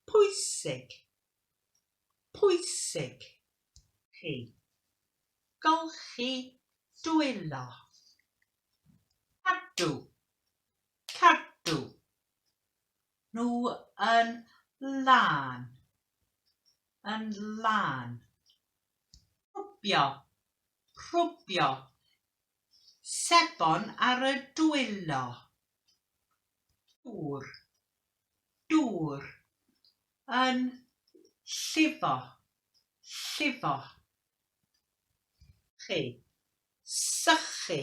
pwysig, pwysig. Chi. Golchi dwylo. Cadw, cadw. Nhw yn lan, yn lan. Rhwbio, rhwbio. Sebon ar y dwylo. Dŵr, dŵr. Yn llifo, llifo. Chi. Sychu.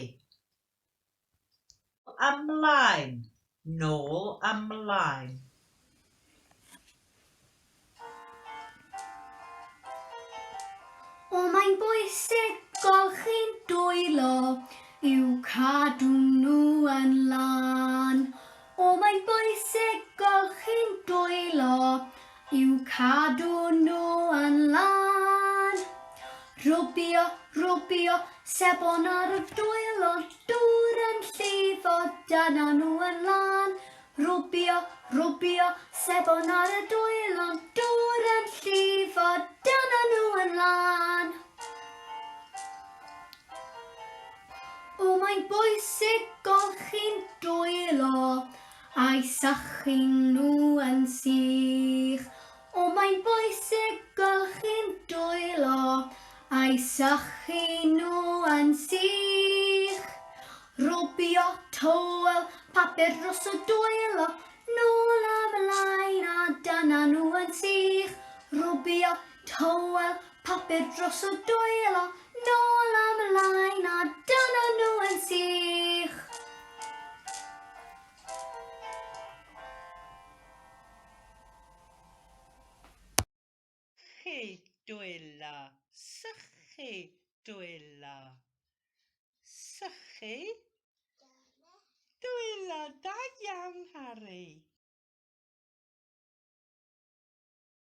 Ymlaen, nôl ymlaen. O mae'n bwysig golchi'n dwylo i'w cadw nhw yn lan. O mae'n bwysig golchi'n dwylo i'w cadw nhw yn lan. Rwbio, rwbio, sebon ar y dwylo, dŵr yn llifo, dyna nhw yn lan. Rwbio, rwbio, sebon ar y dwylo, dŵr yn llifo, dyna nhw yn lan. O mae'n bwysig golchi'n dwylo a'i sychu nhw yn sych. O mae'n bwysig golchi'n dwylo a'i sychu nhw yn sych. Rwbio tywel papur dros y dwylo, nôl ymlaen a dyna nhw yn sych. Rwbio tywel papur dros y dwylo, nôl ymlaen a dyna nhw yn sych. Chi dwylo, sychu dwylo. Sychu dwylo, da iawn Harry.